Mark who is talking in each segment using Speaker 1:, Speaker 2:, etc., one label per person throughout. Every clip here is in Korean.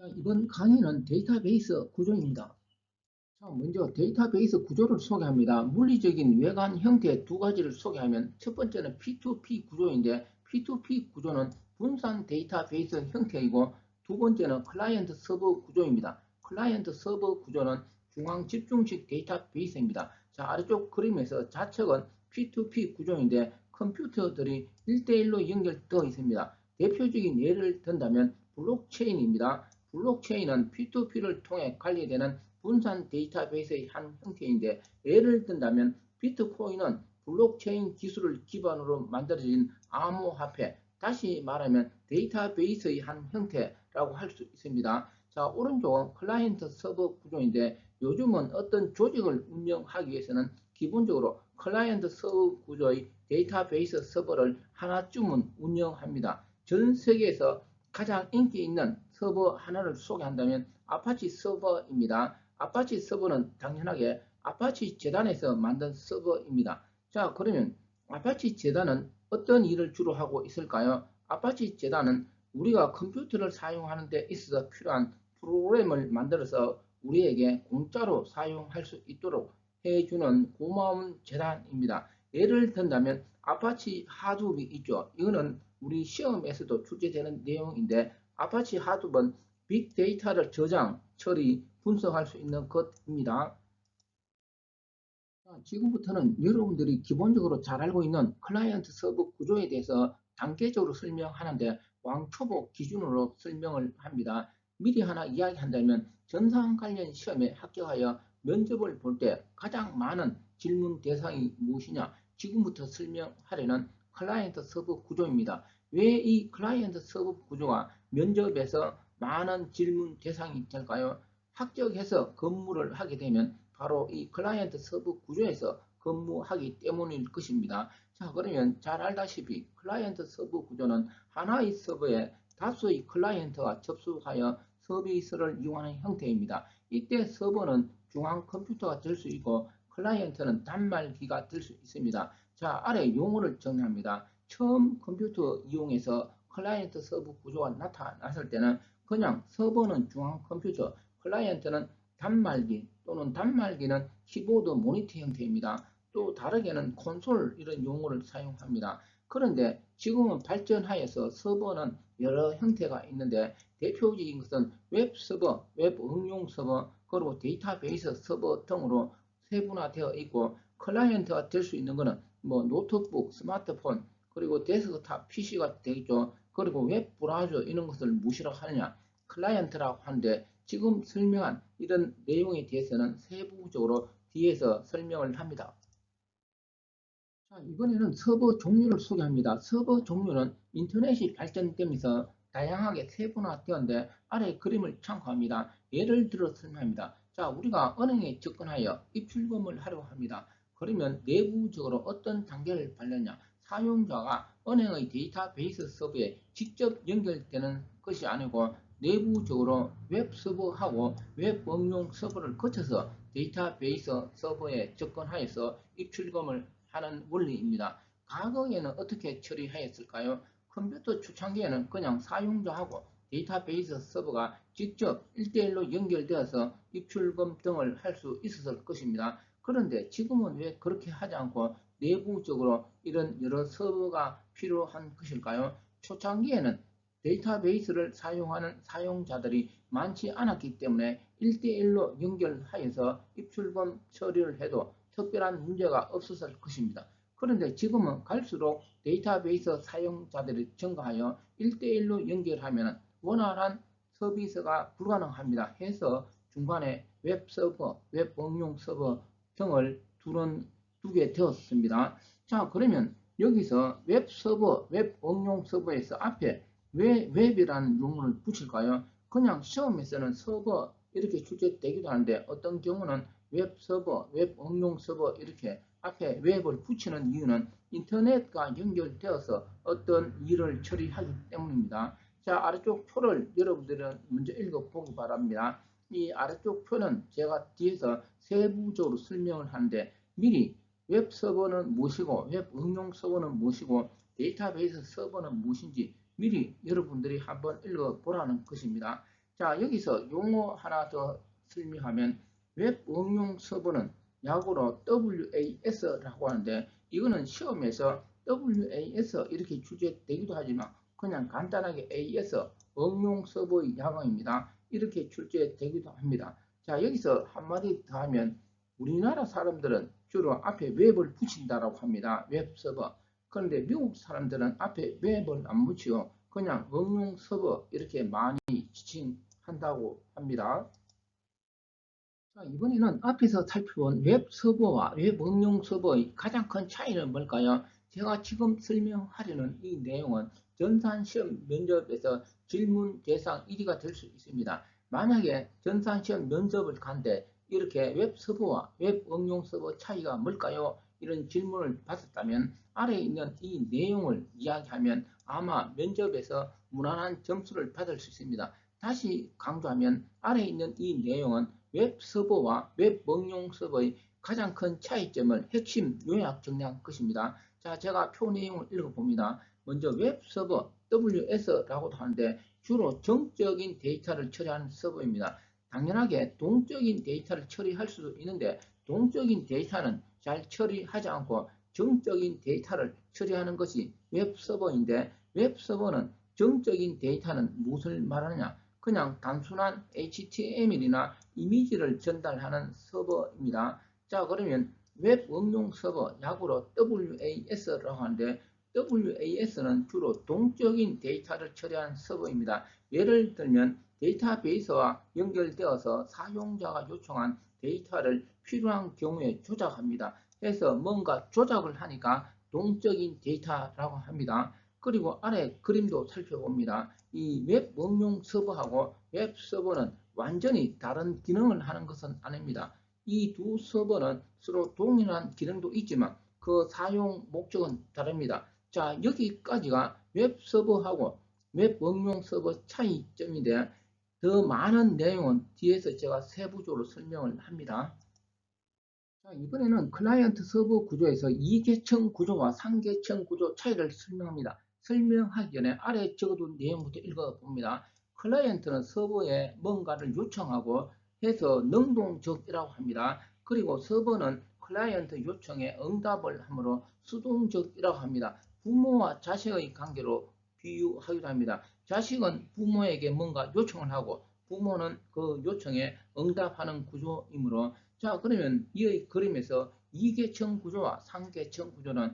Speaker 1: 자, 이번 강의는 데이터베이스 구조입니다. 자, 먼저 데이터베이스 구조를 소개합니다. 물리적인 외관 형태 두 가지를 소개하면 첫 번째는 P2P 구조인데 P2P 구조는 분산 데이터베이스 형태이고 두 번째는 클라이언트 서버 구조입니다. 클라이언트 서버 구조는 중앙 집중식 데이터베이스입니다. 자, 아래쪽 그림에서 좌측은 P2P 구조인데 컴퓨터들이 1대1로 연결되어 있습니다. 대표적인 예를 든다면 블록체인입니다. 블록체인은 P2P를 통해 관리되는 분산 데이터베이스의 한 형태인데 예를 든다면 비트코인은 블록체인 기술을 기반으로 만들어진 암호화폐, 다시 말하면 데이터베이스의 한 형태라고 할 수 있습니다. 자, 오른쪽은 클라이언트 서버 구조인데 요즘은 어떤 조직을 운영하기 위해서는 기본적으로 클라이언트 서버 구조의 데이터베이스 서버를 하나쯤은 운영합니다. 전 세계에서 가장 인기 있는 서버 하나를 소개한다면 아파치 서버입니다. 아파치 서버는 당연하게 아파치 재단에서 만든 서버입니다. 자, 그러면 아파치 재단은 어떤 일을 주로 하고 있을까요? 아파치 재단은 우리가 컴퓨터를 사용하는 데 있어서 필요한 프로그램을 만들어서 우리에게 공짜로 사용할 수 있도록 해주는 고마운 재단입니다. 예를 든다면 아파치 하둡이 있죠. 이거는 우리 시험에서도 출제되는 내용인데 아파치 하둡은 빅데이터를 저장, 처리, 분석할 수 있는 것입니다. 지금부터는 여러분들이 기본적으로 잘 알고 있는 클라이언트 서버 구조에 대해서 단계적으로 설명하는데 왕초보 기준으로 설명을 합니다. 미리 하나 이야기한다면 전산 관련 시험에 합격하여 면접을 볼 때 가장 많은 질문 대상이 무엇이냐? 지금부터 설명하려는 클라이언트 서버 구조입니다. 왜 이 클라이언트 서버 구조가 면접에서 많은 질문 대상이 될까요? 합격해서 근무를 하게 되면 바로 이 클라이언트 서버 구조에서 근무하기 때문일 것입니다. 자, 그러면 잘 알다시피 클라이언트 서버 구조는 하나의 서버에 다수의 클라이언트가 접속하여 서비스를 이용하는 형태입니다. 이때 서버는 중앙 컴퓨터가 될 수 있고 클라이언트는 단말기가 될 수 있습니다. 자, 아래 용어를 정리합니다. 처음 컴퓨터 이용해서 클라이언트 서버 구조가 나타났을 때는 그냥 서버는 중앙 컴퓨터, 클라이언트는 단말기 또는 단말기는 키보드 모니터 형태입니다. 또 다르게는 콘솔 이런 용어를 사용합니다. 그런데 지금은 발전하여서 서버는 여러 형태가 있는데 대표적인 것은 웹 서버, 웹 응용 서버, 그리고 데이터베이스 서버 등으로 세분화되어 있고 클라이언트가 될 수 있는 것은 뭐 노트북, 스마트폰, 그리고 데스크탑 PC가 되겠죠. 그리고 웹 브라우저 이런 것을 무엇이라고 하느냐? 클라이언트라고 하는데 지금 설명한 이런 내용에 대해서는 세부적으로 뒤에서 설명을 합니다. 자, 이번에는 서버 종류를 소개합니다. 서버 종류는 인터넷이 발전되면서 다양하게 세분화되었는데 아래 그림을 참고합니다. 예를 들어 설명합니다. 자, 우리가 은행에 접근하여 입출금을 하려고 합니다. 그러면 내부적으로 어떤 단계를 밟느냐? 사용자가 은행의 데이터베이스 서버에 직접 연결되는 것이 아니고 내부적으로 웹 서버하고 웹 응용 서버를 거쳐서 데이터베이스 서버에 접근하여서 입출금을 하는 원리입니다. 과거에는 어떻게 처리하였을까요? 컴퓨터 초창기에는 그냥 사용자하고 데이터베이스 서버가 직접 1대1로 연결되어서 입출금 등을 할 수 있었을 것입니다. 그런데 지금은 왜 그렇게 하지 않고 내부적으로 이런 여러 서버가 필요한 것일까요? 초창기에는 데이터베이스를 사용하는 사용자들이 많지 않았기 때문에 1대1로 연결하여서 입출금 처리를 해도 특별한 문제가 없었을 것입니다. 그런데 지금은 갈수록 데이터베이스 사용자들이 증가하여 1대1로 연결하면 원활한 서비스가 불가능합니다. 해서 중간에 웹 서버, 웹 응용 서버 등을 두게 되었습니다. 자, 그러면 여기서 웹 서버, 웹 응용 서버에서 앞에 왜 웹이라는 용어를 붙일까요? 그냥 시험에서는 서버 이렇게 출제되기도 하는데 어떤 경우는 웹 서버, 웹 응용 서버 이렇게 앞에 웹을 붙이는 이유는 인터넷과 연결되어서 어떤 일을 처리하기 때문입니다. 자, 아래쪽 표를 여러분들은 먼저 읽어보기 바랍니다. 이 아래쪽 표는 제가 뒤에서 세부적으로 설명을 하는데 미리 웹 서버는 무엇이고 웹 응용 서버는 무엇이고 데이터베이스 서버는 무엇인지 미리 여러분들이 한번 읽어보라는 것입니다. 자, 여기서 용어 하나 더 설명하면 웹 응용 서버는 약으로 WAS라고 하는데 이거는 시험에서 WAS 이렇게 출제되기도 하지만 그냥 간단하게 AS 응용 서버의 약어입니다. 이렇게 출제되기도 합니다. 자, 여기서 한마디 더 하면 우리나라 사람들은 주로 앞에 웹을 붙인다라고 합니다. 웹 서버. 그런데 미국 사람들은 앞에 웹을 안 붙이고 그냥 응용 서버 이렇게 많이 지칭한다고 합니다. 자, 이번에는 앞에서 살펴본 웹 서버와 웹 응용 서버의 가장 큰 차이는 뭘까요? 제가 지금 설명하려는 이 내용은 전산시험 면접에서 질문 대상 1위가 될 수 있습니다. 만약에 전산시험 면접을 간데 이렇게 웹 서버와 웹 응용 서버 차이가 뭘까요? 이런 질문을 받았다면 아래에 있는 이 내용을 이야기하면 아마 면접에서 무난한 점수를 받을 수 있습니다. 다시 강조하면 아래에 있는 이 내용은 웹 서버와 웹 응용 서버의 가장 큰 차이점을 핵심 요약 정리한 것입니다. 자, 제가 표 내용을 읽어봅니다. 먼저 웹 서버 WS라고도 하는데 주로 정적인 데이터를 처리하는 서버입니다. 당연하게 동적인 데이터를 처리할 수도 있는데 동적인 데이터는 잘 처리하지 않고 정적인 데이터를 처리하는 것이 웹 서버인데 웹 서버는 정적인 데이터는 무엇을 말하느냐? 그냥 단순한 HTML이나 이미지를 전달하는 서버입니다. 자, 그러면 웹 응용 서버, 약으로 WAS라고 하는데 WAS는 주로 동적인 데이터를 처리하는 서버입니다. 예를 들면 데이터베이스와 연결되어서 사용자가 요청한 데이터를 필요한 경우에 조작합니다. 해서 뭔가 조작을 하니까 동적인 데이터라고 합니다. 그리고 아래 그림도 살펴봅니다. 이 웹 응용 서버하고 웹 서버는 완전히 다른 기능을 하는 것은 아닙니다. 이 두 서버는 서로 동일한 기능도 있지만 그 사용 목적은 다릅니다. 자, 여기까지가 웹 서버하고 웹 응용 서버 차이점인데 더 많은 내용은 뒤에서 제가 세부적으로 설명을 합니다. 자, 이번에는 클라이언트 서버 구조에서 2계층 구조와 3계층 구조 차이를 설명합니다. 설명하기 전에 아래 적어둔 내용부터 읽어봅니다. 클라이언트는 서버에 뭔가를 요청하고 해서 능동적이라고 합니다. 그리고 서버는 클라이언트 요청에 응답을 하므로 수동적이라고 합니다. 부모와 자식의 관계로 비유하기도 합니다. 자식은 부모에게 뭔가 요청을 하고 부모는 그 요청에 응답하는 구조이므로 자, 그러면 이 그림에서 2계층 구조와 3계층 구조는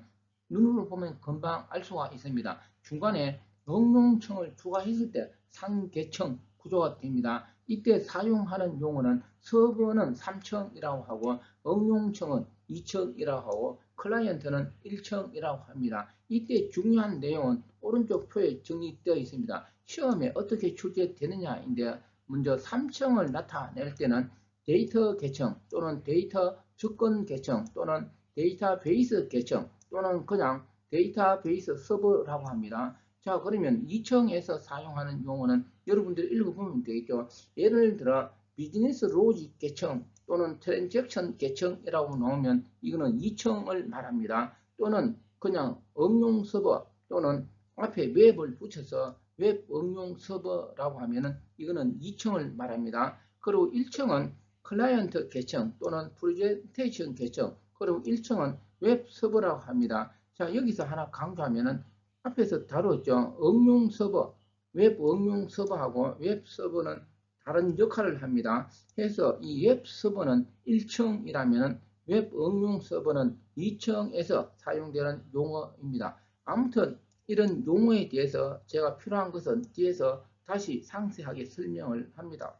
Speaker 1: 눈으로 보면 금방 알 수가 있습니다. 중간에 응용층을 추가했을 때 3계층 구조가 됩니다. 이때 사용하는 용어는 서버는 3층이라고 하고 응용층은 2층이라고 하고 클라이언트는 1층이라고 합니다. 이때 중요한 내용은 오른쪽 표에 정리되어 있습니다. 시험에 어떻게 출제되느냐인데 먼저 3층을 나타낼 때는 데이터 계층 또는 데이터 접근 계층 또는 데이터베이스 계층 또는 그냥 데이터베이스 서버라고 합니다. 자, 그러면 2층에서 사용하는 용어는 여러분들이 읽어보면 되겠죠. 예를 들어 비즈니스 로직 계층 또는 트랜잭션 계층이라고 나오면 이거는 2층을 말합니다. 또는 그냥 응용 서버 또는 앞에 웹을 붙여서 웹 응용 서버라고 하면은 이거는 2층을 말합니다. 그리고 1층은 클라이언트 계층 또는 프레젠테이션 계층 그리고 1층은 웹 서버라고 합니다. 자, 여기서 하나 강조하면은 앞에서 다뤘죠. 응용 서버, 웹 응용 서버하고 웹 서버는 다른 역할을 합니다. 해서 이 웹 서버는 1층이라면 웹 응용 서버는 2층에서 사용되는 용어입니다. 아무튼 이런 용어에 대해서 제가 필요한 것은 뒤에서 다시 상세하게 설명을 합니다.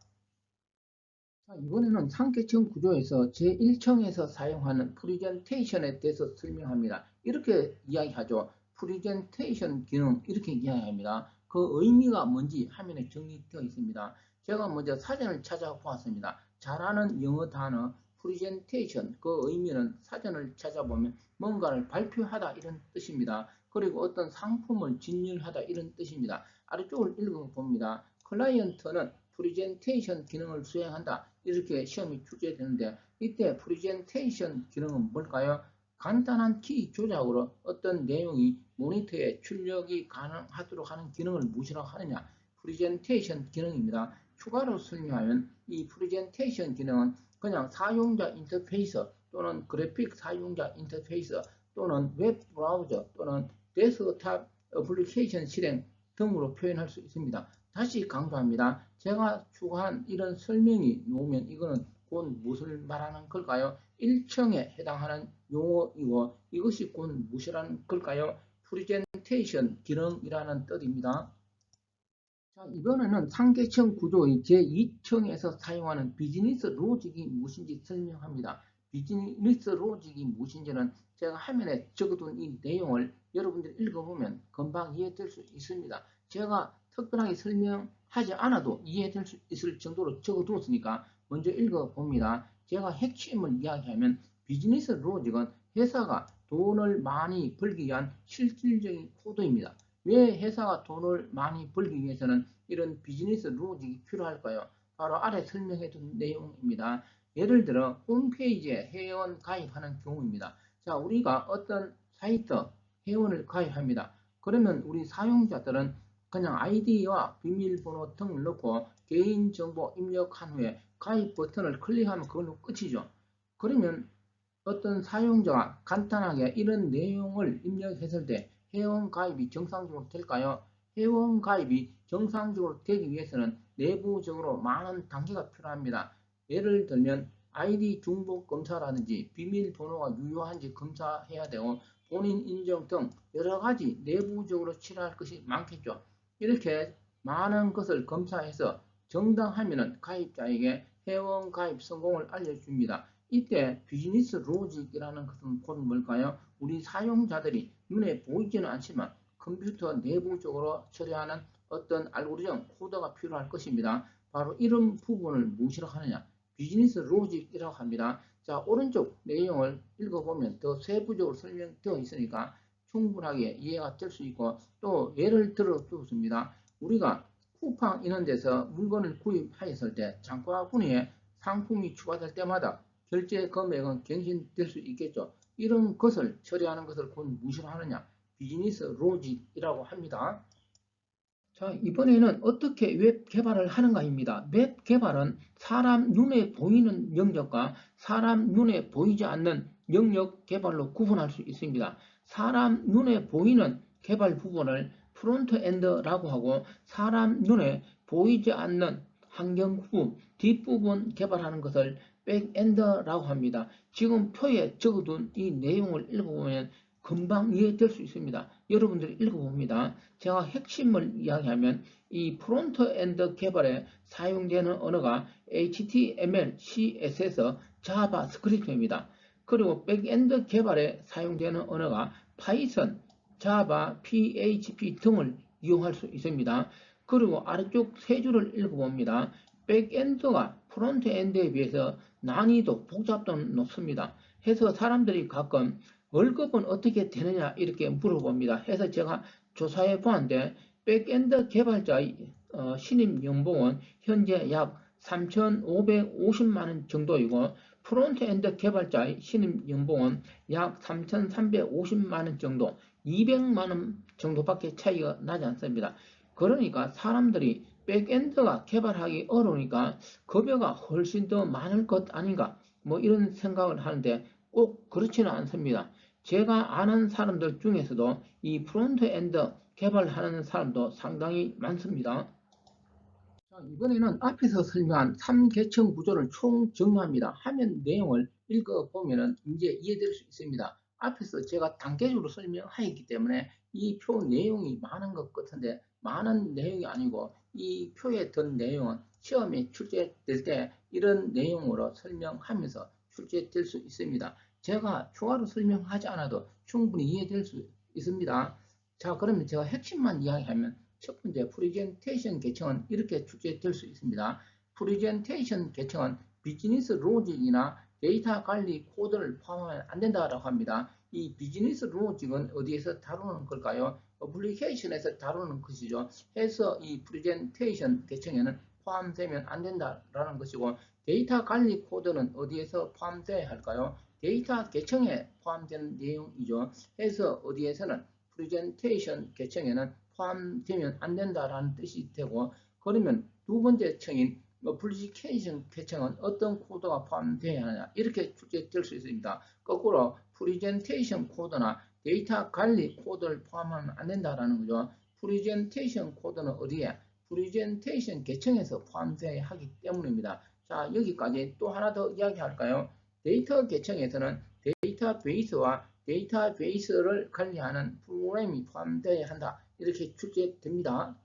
Speaker 1: 자, 이번에는 상계층 구조에서 제1층에서 사용하는 프리젠테이션에 대해서 설명합니다. 이렇게 이야기하죠. 프리젠테이션 기능 이렇게 이야기합니다. 그 의미가 뭔지 화면에 정리되어 있습니다. 제가 먼저 사전을 찾아보았습니다. 잘하는 영어 단어 프리젠테이션 그 의미는 사전을 찾아보면 뭔가를 발표하다 이런 뜻입니다. 그리고 어떤 상품을 진열하다 이런 뜻입니다. 아래쪽을 읽어봅니다. 클라이언트는 프리젠테이션 기능을 수행한다. 이렇게 시험이 출제되는데 이때 프리젠테이션 기능은 뭘까요? 간단한 키 조작으로 어떤 내용이 모니터에 출력이 가능하도록 하는 기능을 무엇이라고 하느냐? 프리젠테이션 기능입니다. 추가로 설명하면 이 프레젠테이션 기능은 그냥 사용자 인터페이스 또는 그래픽 사용자 인터페이스 또는 웹 브라우저 또는 데스크탑 애플리케이션 실행 등으로 표현할 수 있습니다. 다시 강조합니다. 제가 추가한 이런 설명이 나오면 이거는 곧 무엇을 말하는 걸까요? 1층에 해당하는 용어이고 이것이 곧 무엇이라는 걸까요? 프레젠테이션 기능이라는 뜻입니다. 자, 이번에는 상계층 구조의 제2층에서 사용하는 비즈니스 로직이 무엇인지 설명합니다. 비즈니스 로직이 무엇인지는 제가 화면에 적어둔 이 내용을 여러분들이 읽어보면 금방 이해될 수 있습니다. 제가 특별하게 설명하지 않아도 이해될 수 있을 정도로 적어두었으니까 먼저 읽어봅니다. 제가 핵심을 이야기하면 비즈니스 로직은 회사가 돈을 많이 벌기 위한 실질적인 코드입니다. 왜 회사가 돈을 많이 벌기 위해서는 이런 비즈니스 로직이 필요할까요? 바로 아래 설명해 둔 내용입니다. 예를 들어 홈페이지에 회원 가입하는 경우입니다. 자, 우리가 어떤 사이트 회원을 가입합니다. 그러면 우리 사용자들은 그냥 아이디와 비밀번호 등을 넣고 개인정보 입력한 후에 가입 버튼을 클릭하면 그걸로 끝이죠. 그러면 어떤 사용자가 간단하게 이런 내용을 입력했을 때 회원 가입이 정상적으로 될까요? 회원 가입이 정상적으로 되기 위해서는 내부적으로 많은 단계가 필요합니다. 예를 들면 아이디 중복 검사라든지 비밀번호가 유효한지 검사해야 되고 본인 인정 등 여러 가지 내부적으로 치료할 것이 많겠죠. 이렇게 많은 것을 검사해서 정당하면 가입자에게 회원 가입 성공을 알려줍니다. 이때 비즈니스 로직이라는 것은 곧 뭘까요? 우리 사용자들이 눈에 보이지는 않지만 컴퓨터 내부적으로 처리하는 어떤 알고리즘 코드가 필요할 것입니다. 바로 이런 부분을 무엇이라고 하느냐? 비즈니스 로직이라고 합니다. 자, 오른쪽 내용을 읽어보면 더 세부적으로 설명되어 있으니까 충분하게 이해가 될 수 있고 또 예를 들어 주었습니다. 우리가 쿠팡 이런 데서 물건을 구입하였을 때 장바구니에 상품이 추가될 때마다 결제 금액은 갱신될 수 있겠죠. 이런 것을 처리하는 것을 곧 무엇이라고 하느냐? 비즈니스 로직이라고 합니다. 자, 이번에는 어떻게 웹 개발을 하는가입니다. 웹 개발은 사람 눈에 보이는 영역과 사람 눈에 보이지 않는 영역 개발로 구분할 수 있습니다. 사람 눈에 보이는 개발 부분을 프론트엔드라고 하고 사람 눈에 보이지 않는 환경 부분, 뒷부분 개발하는 것을 백엔드라고 합니다. 지금 표에 적어둔 이 내용을 읽어보면 금방 이해될 수 있습니다. 여러분들이 읽어봅니다. 제가 핵심을 이야기하면 이 프론트엔드 개발에 사용되는 언어가 HTML, CSS, 자바스크립트입니다. 그리고 백엔드 개발에 사용되는 언어가 파이썬, 자바, PHP 등을 이용할 수 있습니다. 그리고 아래쪽 세 줄을 읽어봅니다. 백엔드가 프론트엔드에 비해서 난이도, 복잡도는 높습니다. 해서 사람들이 가끔 월급은 어떻게 되느냐 이렇게 물어봅니다. 해서 제가 조사해 보았는데 백엔드 개발자의 신입 연봉은 현재 약 3,550만원 정도이고 프론트엔드 개발자의 신입 연봉은 약 3,350만원 정도, 200만원 정도밖에 차이가 나지 않습니다. 그러니까 사람들이 백엔드가 개발하기 어려우니까 급여가 훨씬 더 많을 것 아닌가 뭐 이런 생각을 하는데 꼭 그렇지는 않습니다. 제가 아는 사람들 중에서도 이 프론트엔드 개발하는 사람도 상당히 많습니다. 자, 이번에는 앞에서 설명한 3계층 구조를 총정리합니다. 화면 내용을 읽어보면 이제 이해될 수 있습니다. 앞에서 제가 단계적으로 설명하였기 때문에 이 표 내용이 많은 것 같은데 많은 내용이 아니고 이 표에 든 내용은 시험에 출제될 때 이런 내용으로 설명하면서 출제될 수 있습니다. 제가 추가로 설명하지 않아도 충분히 이해될 수 있습니다. 자, 그러면 제가 핵심만 이야기하면 첫 번째 프레젠테이션 계층은 이렇게 출제될 수 있습니다. 프레젠테이션 계층은 비즈니스 로직이나 데이터 관리 코드를 포함하면 안 된다고 합니다. 이 비즈니스 로직은 어디에서 다루는 걸까요? 어플리케이션에서 다루는 것이죠. 해서 이 프레젠테이션 계층에는 포함되면 안 된다라는 것이고 데이터 관리 코드는 어디에서 포함되어야 할까요? 데이터 계층에 포함된 내용이죠. 해서 어디에서는 프레젠테이션 계층에는 포함되면 안 된다라는 뜻이 되고 그러면 두 번째 층인 어플리케이션 계층은 어떤 코드가 포함되어야 하느냐 이렇게 출제될 수 있습니다. 거꾸로 프리젠테이션 코드나 데이터 관리 코드를 포함하면 안 된다라는 거죠. 프리젠테이션 코드는 어디에? 프리젠테이션 계층에서 포함되어야 하기 때문입니다. 자, 여기까지 또 하나 더 이야기할까요? 데이터 계층에서는 데이터베이스와 데이터베이스를 관리하는 프로그램이 포함되어야 한다. 이렇게 출제됩니다.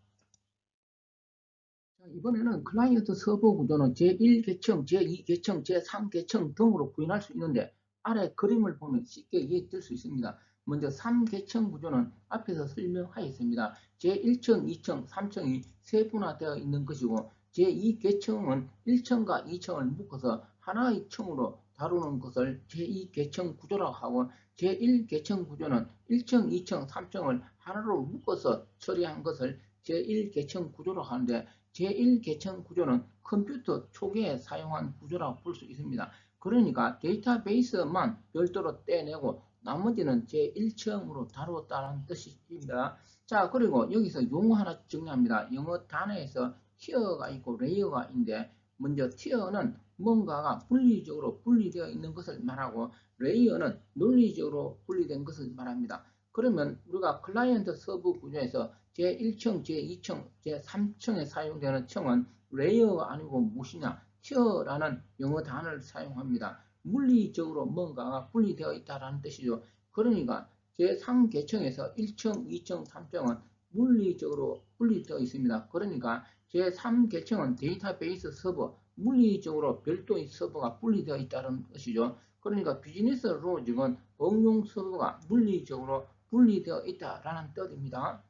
Speaker 1: 이번에는 클라이언트 서버 구조는 제1계층, 제2계층, 제3계층 등으로 구현할 수 있는데 아래 그림을 보면 쉽게 이해될 수 있습니다. 먼저 3계층 구조는 앞에서 설명하였습니다. 제1층, 2층, 3층이 세분화되어 있는 것이고 제2계층은 1층과 2층을 묶어서 하나의 층으로 다루는 것을 제2계층 구조라고 하고 제1계층 구조는 1층, 2층, 3층을 하나로 묶어서 처리한 것을 제1계층 구조라고 하는데 제1계층 구조는 컴퓨터 초기에 사용한 구조라고 볼 수 있습니다. 그러니까 데이터베이스만 별도로 떼내고 나머지는 제1층으로 다루었다는 뜻입니다. 자, 그리고 여기서 용어 하나 정리합니다. 영어 단어에서 티어가 있고 레이어가 있는데 먼저 티어는 뭔가가 분리적으로 분리되어 있는 것을 말하고 레이어는 논리적으로 분리된 것을 말합니다. 그러면 우리가 클라이언트 서버 구조에서 제1층, 제2층, 제3층에 사용되는 층은 레이어가 아니고 무엇이냐? 티어라는 영어 단어를 사용합니다. 물리적으로 뭔가가 분리되어 있다는 뜻이죠. 그러니까 제3계층에서 1층, 2층, 3층은 물리적으로 분리되어 있습니다. 그러니까 제3계층은 데이터베이스 서버, 물리적으로 별도의 서버가 분리되어 있다는 것이죠. 그러니까 비즈니스 로직은 응용 서버가 물리적으로 분리되어 있다라는 뜻입니다.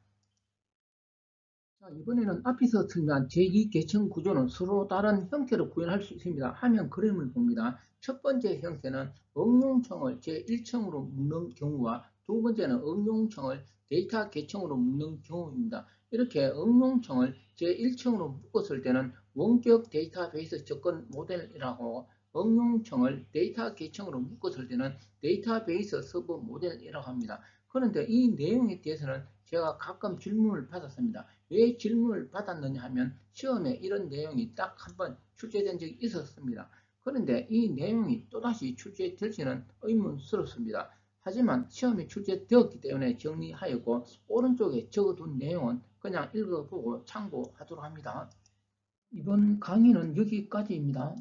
Speaker 1: 자, 이번에는 앞에서 설명한 제2계층 구조는 서로 다른 형태로 구현할 수 있습니다. 화면 그림을 봅니다. 첫 번째 형태는 응용층을 제1층으로 묶는 경우와 두 번째는 응용층을 데이터 계층으로 묶는 경우입니다. 이렇게 응용층을 제1층으로 묶었을 때는 원격 데이터베이스 접근 모델이라고 응용층을 데이터 계층으로 묶었을 때는 데이터베이스 서버 모델이라고 합니다. 그런데 이 내용에 대해서는 제가 가끔 질문을 받았습니다. 왜 질문을 받았느냐 하면 시험에 이런 내용이 딱 한 번 출제된 적이 있었습니다. 그런데 이 내용이 또다시 출제될지는 의문스럽습니다. 하지만 시험에 출제되었기 때문에 정리하였고 오른쪽에 적어둔 내용은 그냥 읽어보고 참고하도록 합니다. 이번 강의는 여기까지입니다.